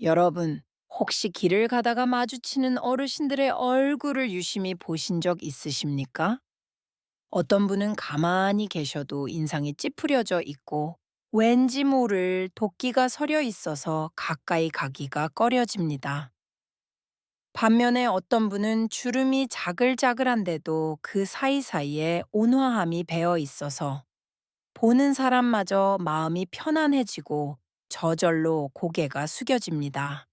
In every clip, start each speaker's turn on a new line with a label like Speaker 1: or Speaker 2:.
Speaker 1: 여러분, 혹시 길을 가다가 마주치는 어르신들의 얼굴을 유심히 보신 적 있으십니까? 어떤 분은 가만히 계셔도 인상이 찌푸려져 있고 왠지 모를 도끼가 서려 있어서 가까이 가기가 꺼려집니다. 반면에 어떤 분은 주름이 자글자글한데도 그 사이사이에 온화함이 배어 있어서 보는 사람마저 마음이 편안해지고 저절로 고개가 숙여집니다.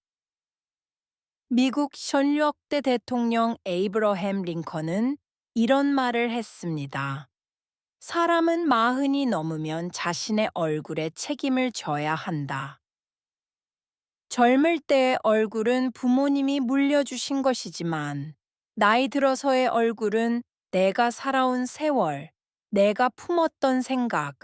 Speaker 1: 미국 전력대 대통령 에이브러햄 링컨은 이런 말을 했습니다. 사람은 마흔이 넘으면 자신의 얼굴에 책임을 져야 한다. 젊을 때의 얼굴은 부모님이 물려주신 것이지만 나이 들어서의 얼굴은 내가 살아온 세월, 내가 품었던 생각,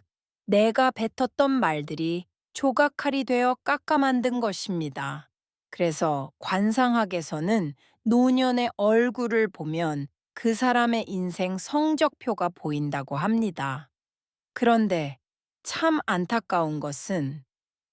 Speaker 1: 내가 뱉었던 말들이 조각칼이 되어 깎아 만든 것입니다. 그래서 관상학에서는 노년의 얼굴을 보면 그 사람의 인생 성적표가 보인다고 합니다. 그런데 참 안타까운 것은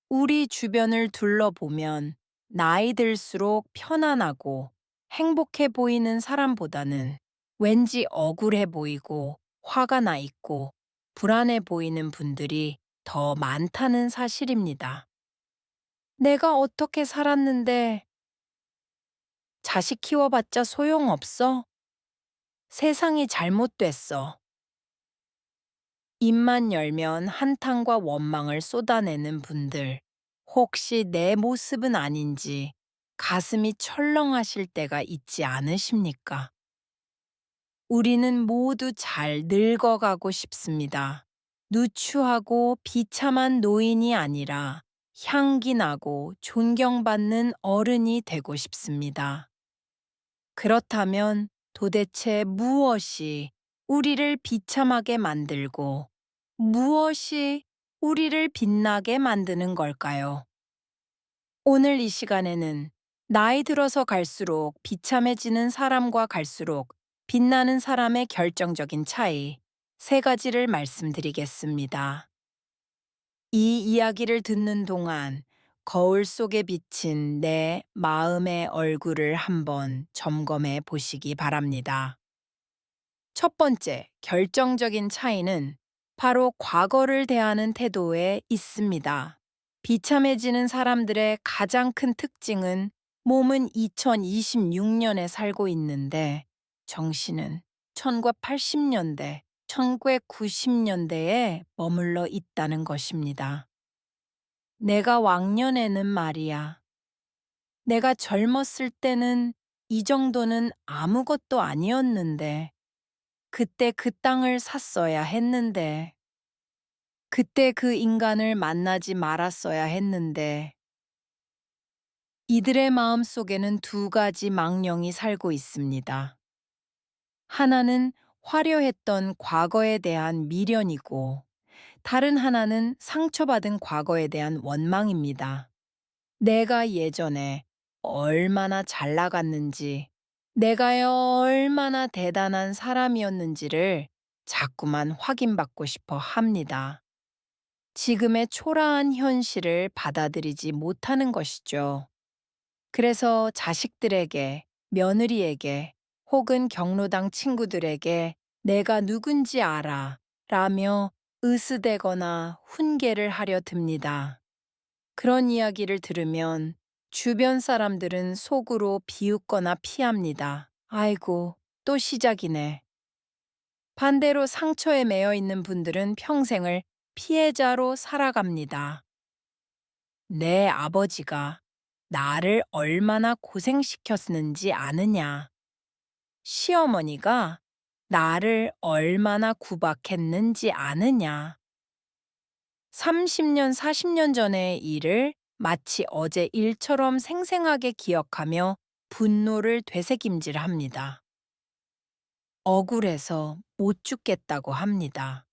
Speaker 1: 우리 주변을 둘러보면 나이 들수록 편안하고 행복해 보이는 사람보다는 왠지 억울해 보이고 화가 나 있고 불안해 보이는 분들이 더 많다는 사실입니다. 내가 어떻게 살았는데 자식 키워봤자 소용없어? 세상이 잘못됐어. 입만 열면 한탄과 원망을 쏟아내는 분들, 혹시 내 모습은 아닌지 가슴이 철렁하실 때가 있지 않으십니까? 우리는 모두 잘 늙어가고 싶습니다. 누추하고 비참한 노인이 아니라 향기 나고 존경받는 어른이 되고 싶습니다. 그렇다면 도대체 무엇이 우리를 비참하게 만들고 무엇이 우리를 빛나게 만드는 걸까요? 오늘 이 시간에는 나이 들어서 갈수록 비참해지는 사람과 갈수록 빛나는 사람의 결정적인 차이 세 가지를 말씀드리겠습니다. 이 이야기를 듣는 동안 거울 속에 비친 내 마음의 얼굴을 한번 점검해 보시기 바랍니다. 첫 번째, 결정적인 차이는 바로 과거를 대하는 태도에 있습니다. 비참해지는 사람들의 가장 큰 특징은 몸은 2026년에 살고 있는데 정신은 1980년대, 1990년대에 머물러 있다는 것입니다. 내가 왕년에는 말이야. 내가 젊었을 때는 이 정도는 아무것도 아니었는데 그때 그 땅을 샀어야 했는데 그때 그 인간을 만나지 말았어야 했는데 이들의 마음 속에는 두 가지 망령이 살고 있습니다. 하나는 화려했던 과거에 대한 미련이고 다른 하나는 상처받은 과거에 대한 원망입니다. 내가 예전에 얼마나 잘 나갔는지, 내가요 얼마나 대단한 사람이었는지를 자꾸만 확인받고 싶어 합니다. 지금의 초라한 현실을 받아들이지 못하는 것이죠. 그래서 자식들에게, 며느리에게, 혹은 경로당 친구들에게 내가 누군지 알아 라며 으스대거나 훈계를 하려 듭니다. 그런 이야기를 들으면 주변 사람들은 속으로 비웃거나 피합니다. 아이고, 또 시작이네. 반대로 상처에 매여 있는 분들은 평생을 피해자로 살아갑니다. 내 아버지가 나를 얼마나 고생시켰는지 아느냐. 시어머니가 나를 얼마나 구박했는지 아느냐. 30년, 40년 전의 일을 마치 어제 일처럼 생생하게 기억하며 분노를 되새김질합니다. 억울해서 못 죽겠다고 합니다.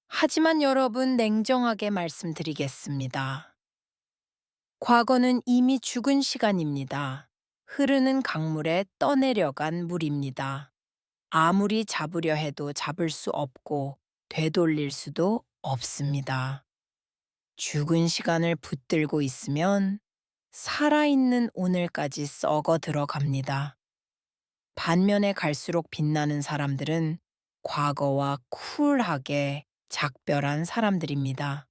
Speaker 1: 하지만 여러분 냉정하게 말씀드리겠습니다. 과거는 이미 죽은 시간입니다. 흐르는 강물에 떠내려간 물입니다. 아무리 잡으려 해도 잡을 수 없고 되돌릴 수도 없습니다. 죽은 시간을 붙들고 있으면 살아있는 오늘까지 썩어 들어갑니다. 반면에 갈수록 빛나는 사람들은 과거와 쿨하게 작별한 사람들입니다.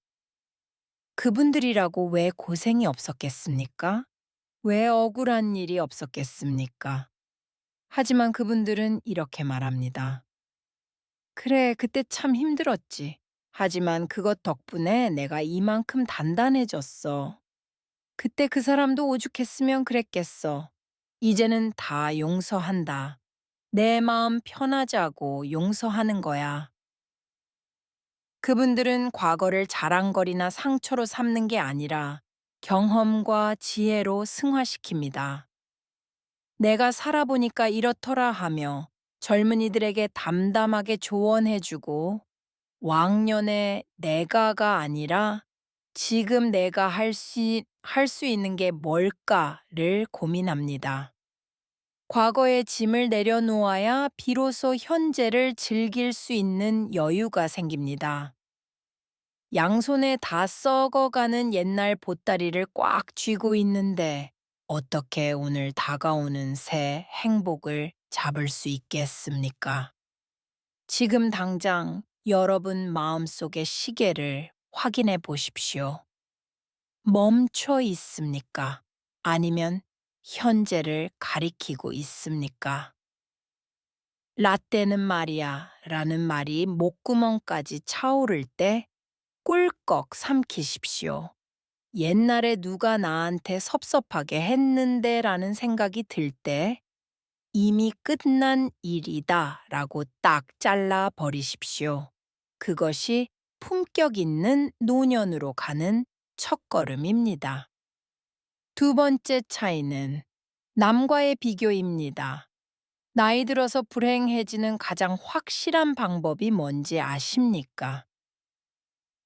Speaker 1: 그분들이라고 왜 고생이 없었겠습니까? 왜 억울한 일이 없었겠습니까? 하지만 그분들은 이렇게 말합니다. 그래, 그때 참 힘들었지. 하지만 그것 덕분에 내가 이만큼 단단해졌어. 그때 그 사람도 오죽했으면 그랬겠어. 이제는 다 용서한다. 내 마음 편하자고 용서하는 거야. 그분들은 과거를 자랑거리나 상처로 삼는 게 아니라 경험과 지혜로 승화시킵니다. 내가 살아보니까 이렇더라 하며 젊은이들에게 담담하게 조언해주고 왕년의 내가가 아니라 지금 내가 할 수 있는 게 뭘까를 고민합니다. 과거의 짐을 내려놓아야 비로소 현재를 즐길 수 있는 여유가 생깁니다. 양손에 다 썩어가는 옛날 보따리를 꽉 쥐고 있는데 어떻게 오늘 다가오는 새 행복을 잡을 수 있겠습니까? 지금 당장 여러분 마음속의 시계를 확인해 보십시오. 멈춰 있습니까? 아니면 현재를 가리키고 있습니까? 라떼는 말이야 라는 말이 목구멍까지 차오를 때 꿀꺽 삼키십시오. 옛날에 누가 나한테 섭섭하게 했는데 라는 생각이 들 때 이미 끝난 일이다 라고 딱 잘라 버리십시오. 그것이 품격 있는 노년으로 가는 첫걸음입니다. 두 번째 차이는 남과의 비교입니다. 나이 들어서 불행해지는 가장 확실한 방법이 뭔지 아십니까?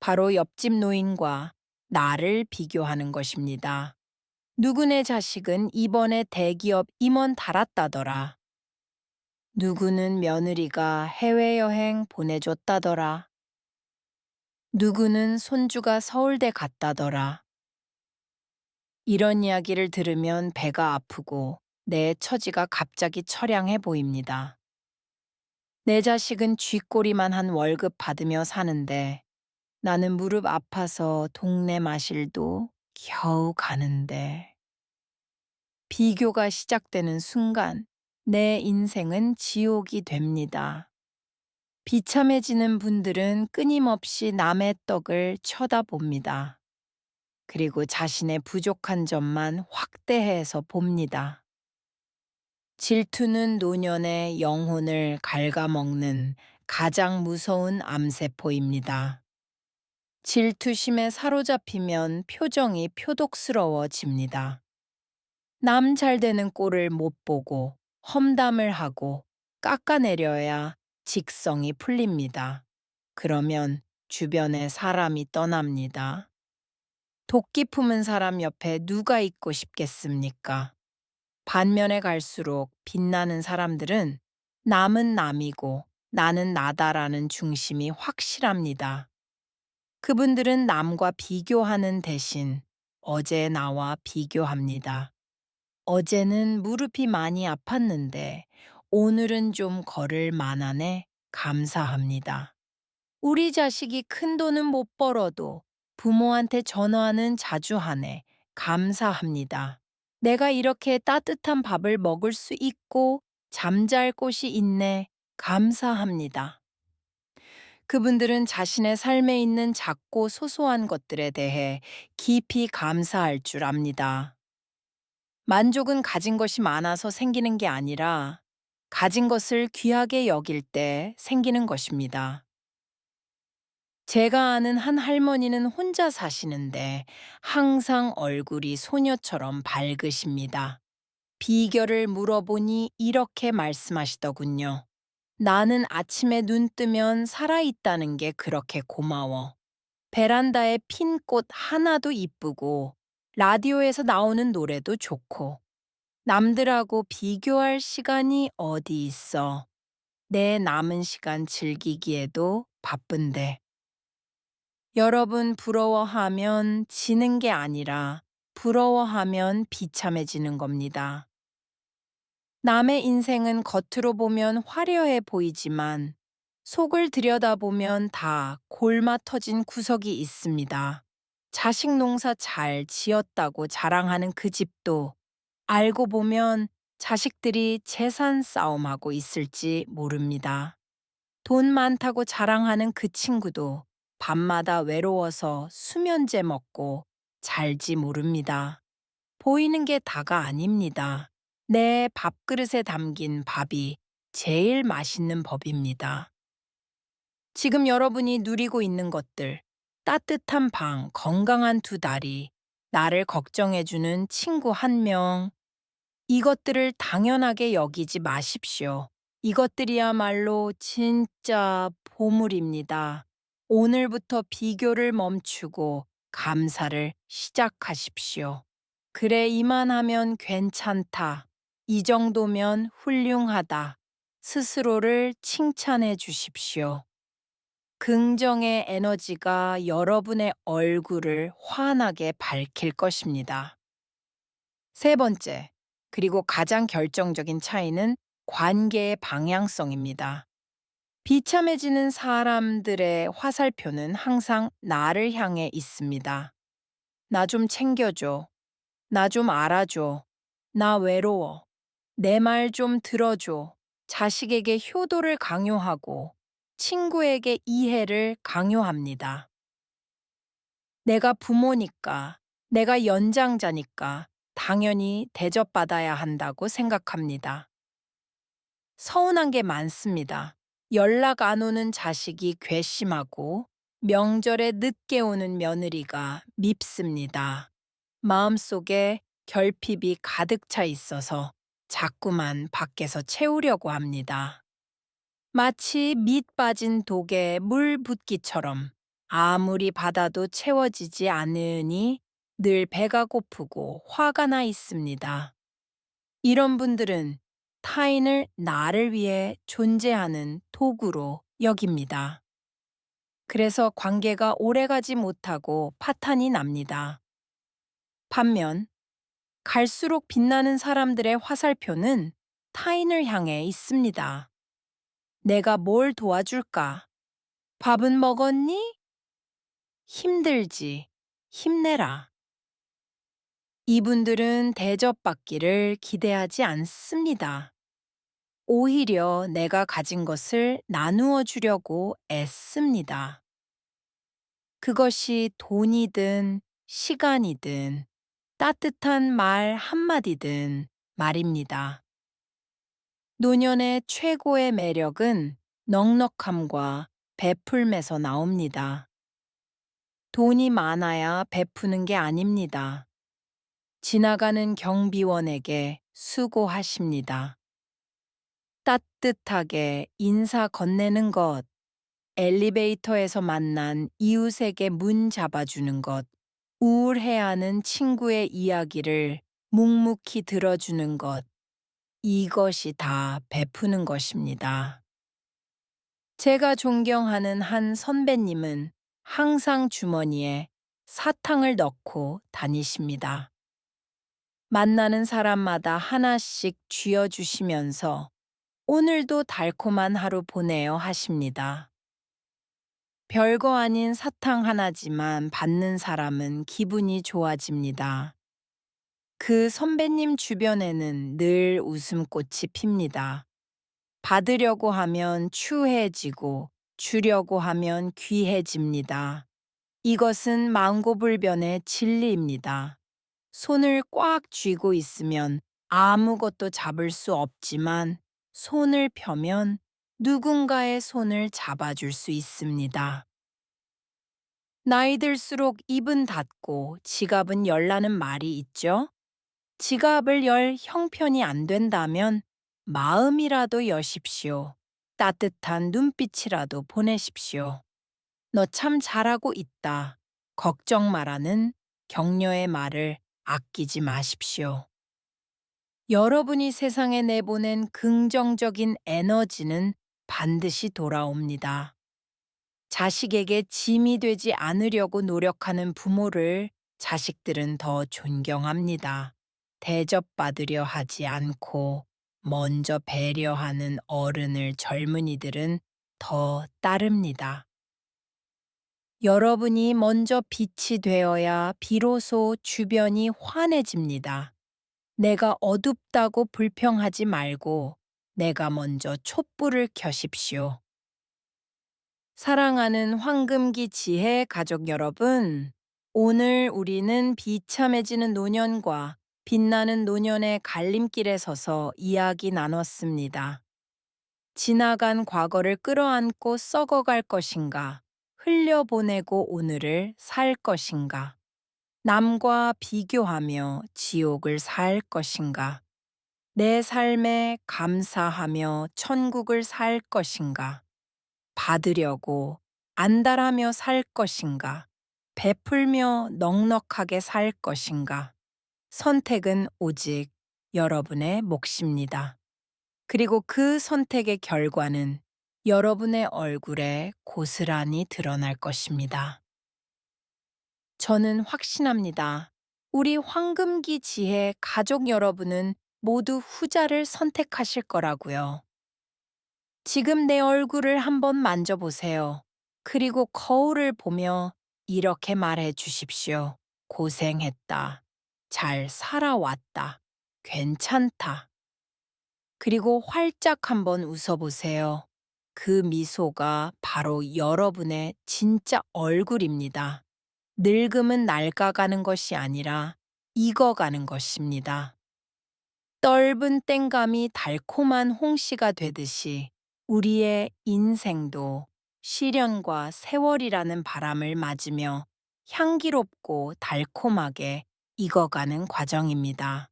Speaker 1: 바로 옆집 노인과 나를 비교하는 것입니다. 누구네 자식은 이번에 대기업 임원 달았다더라. 누구는 며느리가 해외여행 보내줬다더라. 누구는 손주가 서울대 갔다더라. 이런 이야기를 들으면 배가 아프고 내 처지가 갑자기 처량해 보입니다. 내 자식은 쥐꼬리만 한 월급 받으며 사는데 나는 무릎 아파서 동네 마실도 겨우 가는데. 비교가 시작되는 순간 내 인생은 지옥이 됩니다. 비참해지는 분들은 끊임없이 남의 떡을 쳐다봅니다. 그리고 자신의 부족한 점만 확대해서 봅니다. 질투는 노년의 영혼을 갉아먹는 가장 무서운 암세포입니다. 질투심에 사로잡히면 표정이 표독스러워집니다. 남 잘 되는 꼴을 못 보고 험담을 하고 깎아내려야 직성이 풀립니다. 그러면 주변에 사람이 떠납니다. 도끼 품은 사람 옆에 누가 있고 싶겠습니까? 반면에 갈수록 빛나는 사람들은 남은 남이고 나는 나다라는 중심이 확실합니다. 그분들은 남과 비교하는 대신 어제 나와 비교합니다. 어제는 무릎이 많이 아팠는데 오늘은 좀 걸을 만하네 감사합니다. 우리 자식이 큰 돈은 못 벌어도 부모한테 전화는 자주 하네 감사합니다. 내가 이렇게 따뜻한 밥을 먹을 수 있고 잠잘 곳이 있네 감사합니다. 그분들은 자신의 삶에 있는 작고 소소한 것들에 대해 깊이 감사할 줄 압니다. 만족은 가진 것이 많아서 생기는 게 아니라 가진 것을 귀하게 여길 때 생기는 것입니다. 제가 아는 한 할머니는 혼자 사시는데 항상 얼굴이 소녀처럼 밝으십니다. 비결을 물어보니 이렇게 말씀하시더군요. 나는 아침에 눈 뜨면 살아있다는 게 그렇게 고마워. 베란다에 핀 꽃 하나도 이쁘고 라디오에서 나오는 노래도 좋고 남들하고 비교할 시간이 어디 있어. 내 남은 시간 즐기기에도 바쁜데. 여러분 부러워하면 지는 게 아니라 부러워하면 비참해지는 겁니다. 남의 인생은 겉으로 보면 화려해 보이지만 속을 들여다보면 다 골마 터진 구석이 있습니다. 자식 농사 잘 지었다고 자랑하는 그 집도 알고 보면 자식들이 재산 싸움하고 있을지 모릅니다. 돈 많다고 자랑하는 그 친구도 밤마다 외로워서 수면제 먹고 잘지 모릅니다. 보이는 게 다가 아닙니다. 내 밥그릇에 담긴 밥이 제일 맛있는 법입니다. 지금 여러분이 누리고 있는 것들, 따뜻한 방, 건강한 두 다리, 나를 걱정해주는 친구 한 명, 이것들을 당연하게 여기지 마십시오. 이것들이야말로 진짜 보물입니다. 오늘부터 비교를 멈추고 감사를 시작하십시오. 그래, 이만하면 괜찮다. 이 정도면 훌륭하다. 스스로를 칭찬해 주십시오. 긍정의 에너지가 여러분의 얼굴을 환하게 밝힐 것입니다. 세 번째, 그리고 가장 결정적인 차이는 관계의 방향성입니다. 비참해지는 사람들의 화살표는 항상 나를 향해 있습니다. 나 좀 챙겨줘. 나 좀 알아줘. 나 외로워. 내 말 좀 들어줘. 자식에게 효도를 강요하고 친구에게 이해를 강요합니다. 내가 부모니까, 내가 연장자니까 당연히 대접받아야 한다고 생각합니다. 서운한 게 많습니다. 연락 안 오는 자식이 괘씸하고 명절에 늦게 오는 며느리가 밉습니다. 마음속에 결핍이 가득 차 있어서 자꾸만 밖에서 채우려고 합니다. 마치 밑 빠진 독에 물 붓기처럼 아무리 받아도 채워지지 않으니 늘 배가 고프고 화가 나 있습니다. 이런 분들은 타인을 나를 위해 존재하는 도구로 여깁니다. 그래서 관계가 오래가지 못하고 파탄이 납니다. 반면 갈수록 빛나는 사람들의 화살표는 타인을 향해 있습니다. 내가 뭘 도와줄까? 밥은 먹었니? 힘들지. 힘내라. 이분들은 대접받기를 기대하지 않습니다. 오히려 내가 가진 것을 나누어 주려고 애씁니다. 그것이 돈이든 시간이든 따뜻한 말 한마디든 말입니다. 노년의 최고의 매력은 넉넉함과 베풀면서 나옵니다. 돈이 많아야 베푸는 게 아닙니다. 지나가는 경비원에게 수고하십니다. 따뜻하게 인사 건네는 것, 엘리베이터에서 만난 이웃에게 문 잡아주는 것, 우울해하는 친구의 이야기를 묵묵히 들어주는 것, 이것이 다 베푸는 것입니다. 제가 존경하는 한 선배님은 항상 주머니에 사탕을 넣고 다니십니다. 만나는 사람마다 하나씩 쥐어주시면서 오늘도 달콤한 하루 보내요 하십니다. 별거 아닌 사탕 하나지만 받는 사람은 기분이 좋아집니다. 그 선배님 주변에는 늘 웃음꽃이 핍니다. 받으려고 하면 추해지고 주려고 하면 귀해집니다. 이것은 망고불변의 진리입니다. 손을 꽉 쥐고 있으면 아무것도 잡을 수 없지만 손을 펴면 누군가의 손을 잡아줄 수 있습니다. 나이 들수록 입은 닫고 지갑은 열라는 말이 있죠? 지갑을 열 형편이 안 된다면 마음이라도 여십시오. 따뜻한 눈빛이라도 보내십시오. 너 참 잘하고 있다. 걱정 마라는 격려의 말을 아끼지 마십시오. 여러분이 세상에 내보낸 긍정적인 에너지는 반드시 돌아옵니다. 자식에게 짐이 되지 않으려고 노력하는 부모를 자식들은 더 존경합니다. 대접받으려 하지 않고 먼저 배려하는 어른을 젊은이들은 더 따릅니다. 여러분이 먼저 빛이 되어야 비로소 주변이 환해집니다. 내가 어둡다고 불평하지 말고 내가 먼저 촛불을 켜십시오. 사랑하는 황금기 지혜 가족 여러분, 오늘 우리는 비참해지는 노년과 빛나는 노년의 갈림길에 서서 이야기 나눴습니다. 지나간 과거를 끌어안고 썩어갈 것인가, 흘려보내고 오늘을 살 것인가, 남과 비교하며 지옥을 살 것인가, 내 삶에 감사하며 천국을 살 것인가, 받으려고 안달하며 살 것인가, 베풀며 넉넉하게 살 것인가. 선택은 오직 여러분의 몫입니다. 그리고 그 선택의 결과는 여러분의 얼굴에 고스란히 드러날 것입니다. 저는 확신합니다. 우리 황금기 지혜 가족 여러분은 모두 후자를 선택하실 거라고요. 지금 내 얼굴을 한번 만져보세요. 그리고 거울을 보며 이렇게 말해 주십시오. 고생했다. 잘 살아왔다. 괜찮다. 그리고 활짝 한번 웃어보세요. 그 미소가 바로 여러분의 진짜 얼굴입니다. 늙음은 낡아가는 것이 아니라 익어가는 것입니다. 떫은 땡감이 달콤한 홍시가 되듯이 우리의 인생도 시련과 세월이라는 바람을 맞으며 향기롭고 달콤하게 익어가는 과정입니다.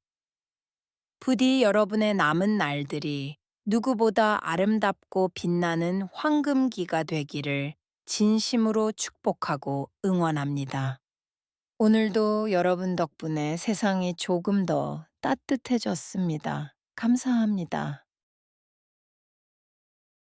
Speaker 1: 부디 여러분의 남은 날들이 누구보다 아름답고 빛나는 황금기가 되기를 진심으로 축복하고 응원합니다. 오늘도 여러분 덕분에 세상이 조금 더 따뜻해졌습니다. 감사합니다.